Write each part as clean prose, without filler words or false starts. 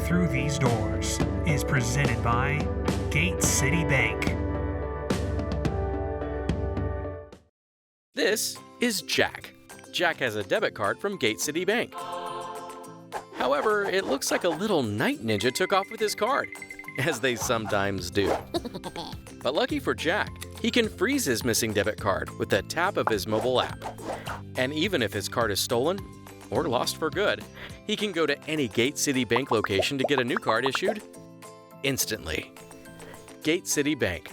through these doors is presented by Gate City Bank. This is Jack. Jack has a debit card from Gate City Bank. However, it looks like a little night ninja took off with his card, as they sometimes do. But lucky for Jack, he can freeze his missing debit card with the tap of his mobile app. And even if his card is stolen or lost for good, he can go to any Gate City Bank location to get a new card issued instantly. Gate City Bank,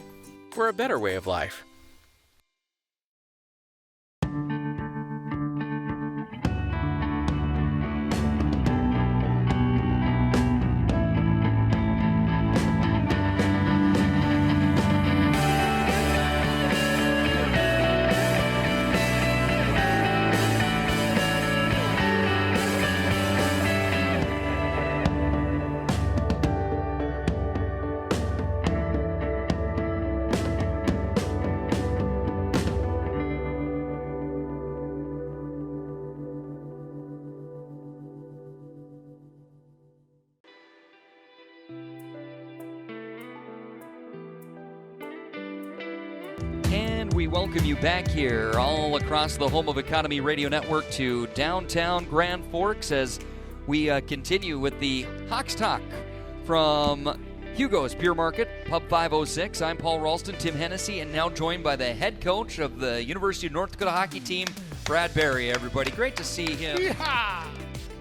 for a better way of life. We welcome you back here all across the Home of Economy Radio Network to downtown Grand Forks as we continue with the Hawks Talk from Hugo's Beer Market, Pub 506. I'm Paul Ralston, Tim Hennessy, and now joined by the head coach of the University of North Dakota Hockey team, Brad Berry, everybody. Great to see him. Yeehaw!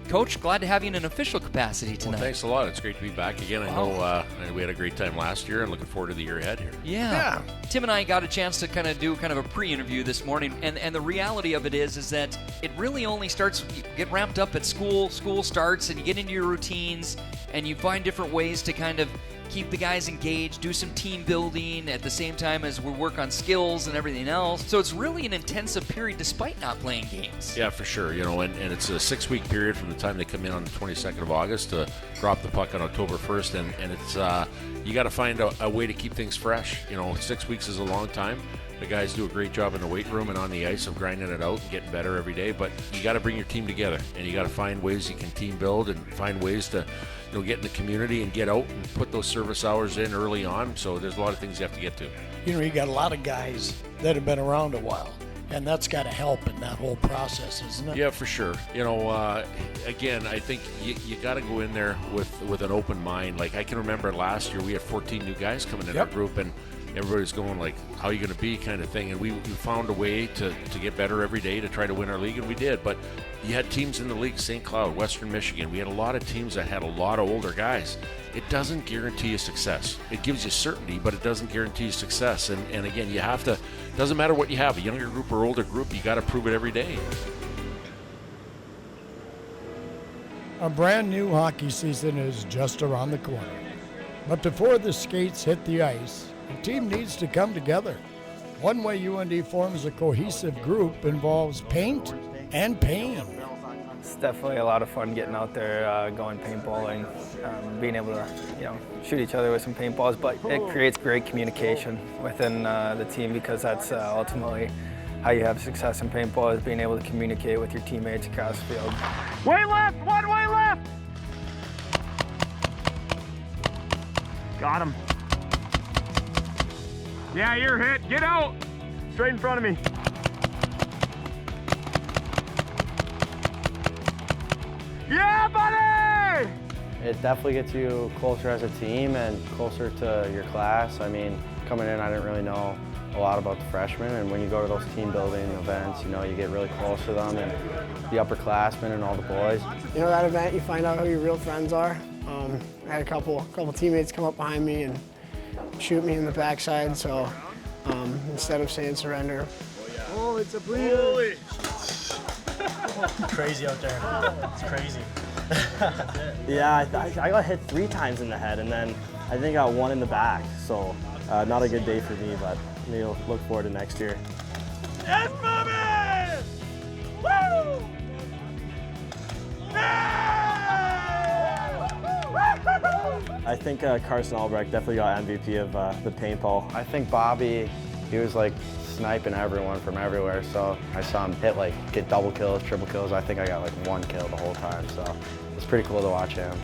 Coach, glad to have you in an official capacity tonight. Well, thanks a lot. It's great to be back again. I know we had a great time last year and looking forward to the year ahead here. Yeah. Tim and I got a chance to do a pre-interview this morning, and the reality of it is that it really only starts, you get ramped up at school starts, and you get into your routines, and you find different ways to kind of keep the guys engaged, do some team building at the same time as we work on skills and everything else. So it's really an intensive period despite not playing games. Yeah, for sure. And it's a 6-week period from the time they come in on the 22nd of August to drop the puck on October 1st. And it's you got to find a way to keep things fresh. 6 weeks is a long time. The guys do a great job in the weight room and on the ice of grinding it out and getting better every day. But you got to bring your team together, and you got to find ways you can team build and find ways to get in the community and get out and put those service hours in early on. So there's a lot of things you have to get to. You got a lot of guys that have been around a while, and that's got to help in that whole process, isn't it? Yeah, for sure. Again, I think you got to go in there with an open mind. Like, I can remember last year we had 14 new guys coming in our group, and everybody's going like, how are you going to be, kind of thing. And we found a way to get better every day to try to win our league, and we did. But you had teams in the league, St. Cloud, Western Michigan. We had a lot of teams that had a lot of older guys. It doesn't guarantee you success. It gives you certainty, but it doesn't guarantee you success. And again, you have to, doesn't matter what you have, a younger group or older group, you got to prove it every day. A brand new hockey season is just around the corner. But before the skates hit the ice, the team needs to come together. One way UND forms a cohesive group involves paint and pain. It's definitely a lot of fun getting out there, going paintballing, being able to, shoot each other with some paintballs. But it creates great communication within the team, because that's ultimately how you have success in paintball, is being able to communicate with your teammates across the field. Way left, one way left. Got him. Yeah, you're hit. Get out. Straight in front of me. Yeah, buddy! It definitely gets you closer as a team and closer to your class. I mean, coming in, I didn't really know a lot about the freshmen, and when you go to those team building events, you get really close to them and the upperclassmen and all the boys. That event, you find out who your real friends are. I had a couple teammates come up behind me and shoot me in the backside, so instead of saying surrender. Oh, it's a bleeder. Crazy out there. It's crazy. Yeah, I got hit 3 times in the head, and then I think I got 1 in the back. So not a good day for me, but look forward to next year. Yes, mommy! Woo! I think Carson Albrecht definitely got MVP of the paintball. I think Bobby, he was like sniping everyone from everywhere, so I saw him get double kills, triple kills. I think I got 1 kill the whole time, so it's pretty cool to watch him.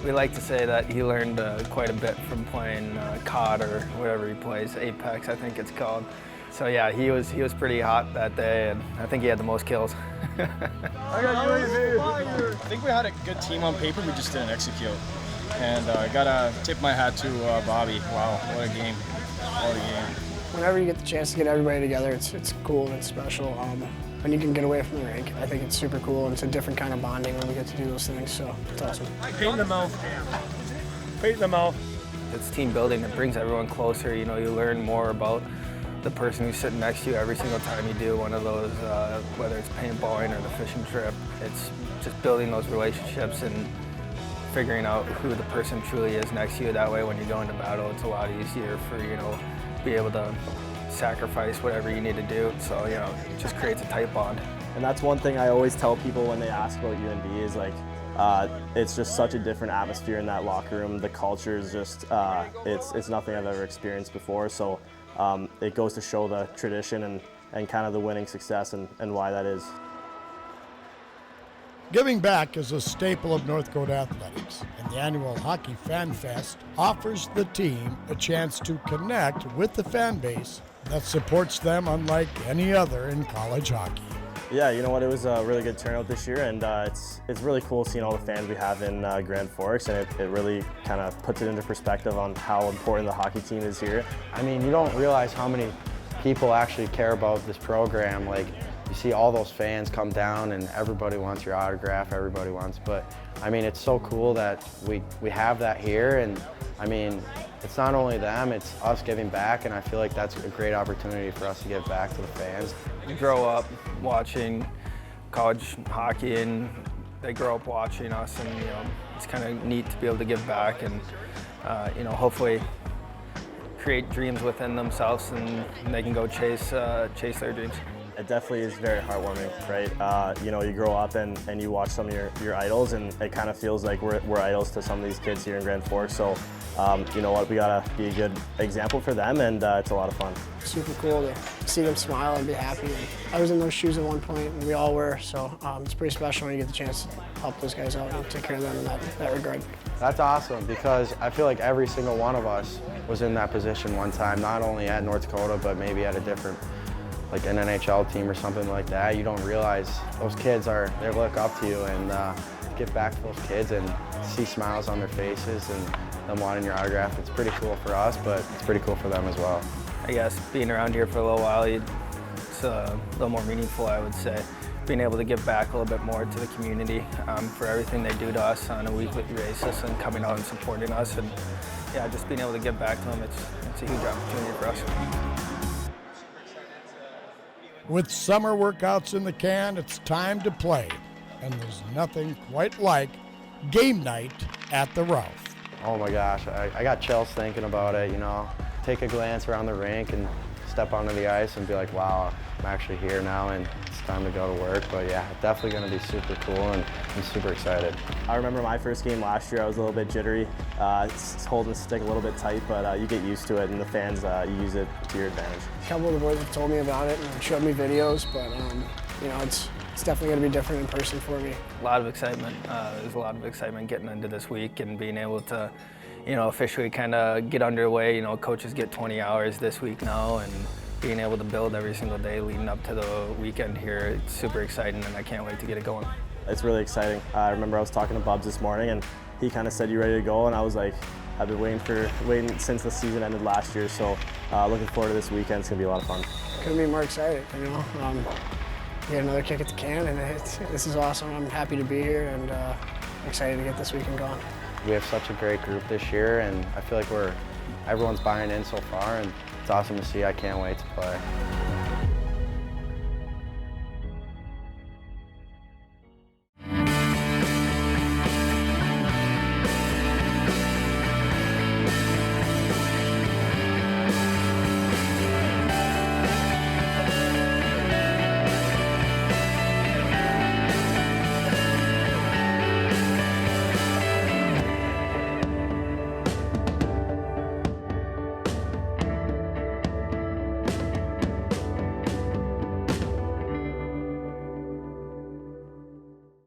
We like to say that he learned quite a bit from playing COD or whatever he plays, Apex I think it's called. So yeah, he was pretty hot that day, and I think he had the most kills. I think we had a good team on paper, we just didn't execute. And I gotta tip my hat to Bobby. Wow, what a game. What a game. Whenever you get the chance to get everybody together, it's cool and it's special. When you can get away from the rink, I think it's super cool, and it's a different kind of bonding when we get to do those things, so it's awesome. Paint in the mouth. Paint in the mouth. It's team building. It brings everyone closer. You know, you learn more about the person who's sitting next to you every single time you do one of those, whether it's paintballing or the fishing trip. It's just building those relationships and figuring out who the person truly is next to you. That way when you go into battle, it's a lot easier for, you know, be able to sacrifice whatever you need to do. So, you know, it just creates a tight bond. And that's one thing I always tell people when they ask about UND is like, it's just such a different atmosphere in that locker room. The culture is just, it's nothing I've ever experienced before. So it goes to show the tradition and kind of the winning success and why that is. Giving back is a staple of North Dakota athletics, and the annual Hockey Fan Fest offers the team a chance to connect with the fan base that supports them unlike any other in college hockey. Yeah, you know what, it was a really good turnout this year, and it's really cool seeing all the fans we have in Grand Forks, and it really kind of puts it into perspective on how important the hockey team is here. I mean, you don't realize how many people actually care about this program. Like, you see all those fans come down and everybody wants your autograph, everybody wants, but I mean, it's so cool that we have that here, and I mean, it's not only them, it's us giving back, and I feel like that's a great opportunity for us to give back to the fans. You grow up watching college hockey, and they grow up watching us, and you know, it's kind of neat to be able to give back and you know, hopefully create dreams within themselves, and they can go chase their dreams. It definitely is very heartwarming, right? You know, you grow up and you watch some of your idols, and it kind of feels like we're idols to some of these kids here in Grand Forks. So, you know what, we gotta be a good example for them, and it's a lot of fun. Super cool to see them smile and be happy. And I was in those shoes at one point, and we all were, so it's pretty special when you get the chance to help those guys out and take care of them in that regard. That's awesome, because I feel like every single one of us was in that position one time, not only at North Dakota, but maybe at a different, like an NHL team or something like that. You don't realize those kids they look up to you, and give back to those kids and see smiles on their faces and them wanting your autograph. It's pretty cool for us, but it's pretty cool for them as well. I guess being around here for a little while, it's a little more meaningful, I would say. Being able to give back a little bit more to the community for everything they do to us on a weekly basis, and coming out and supporting us, and yeah, just being able to give back to them, it's a huge opportunity for us. With summer workouts in the can, it's time to play, and there's nothing quite like game night at the Ralph. Oh my gosh, I got chills thinking about it, you know. Take a glance around the rink and step onto the ice and be like, wow, I'm actually here now and it's time to go to work. But yeah, definitely gonna be super cool, and I'm super excited. I remember my first game last year, I was a little bit jittery. It's holding the stick a little bit tight, but you get used to it, and the fans, you use it to your advantage. A couple of the boys have told me about it and showed me videos, but you know, it's definitely going to be different in person for me. A lot of excitement. There's a lot of excitement getting into this week and being able to, you know, officially kind of get underway. You know, coaches get 20 hours this week now, and being able to build every single day leading up to the weekend here, it's super exciting, and I can't wait to get it going. It's really exciting. I remember I was talking to Bubs this morning, and he kind of said, "You ready to go?" And I was like, "I've been waiting since the season ended last year." So looking forward to this weekend. It's gonna be a lot of fun. Couldn't be more excited, you know. We got another kick at the can, and this is awesome. I'm happy to be here, and excited to get this weekend going. We have such a great group this year, and I feel like everyone's buying in so far, and it's awesome to see. I can't wait to play.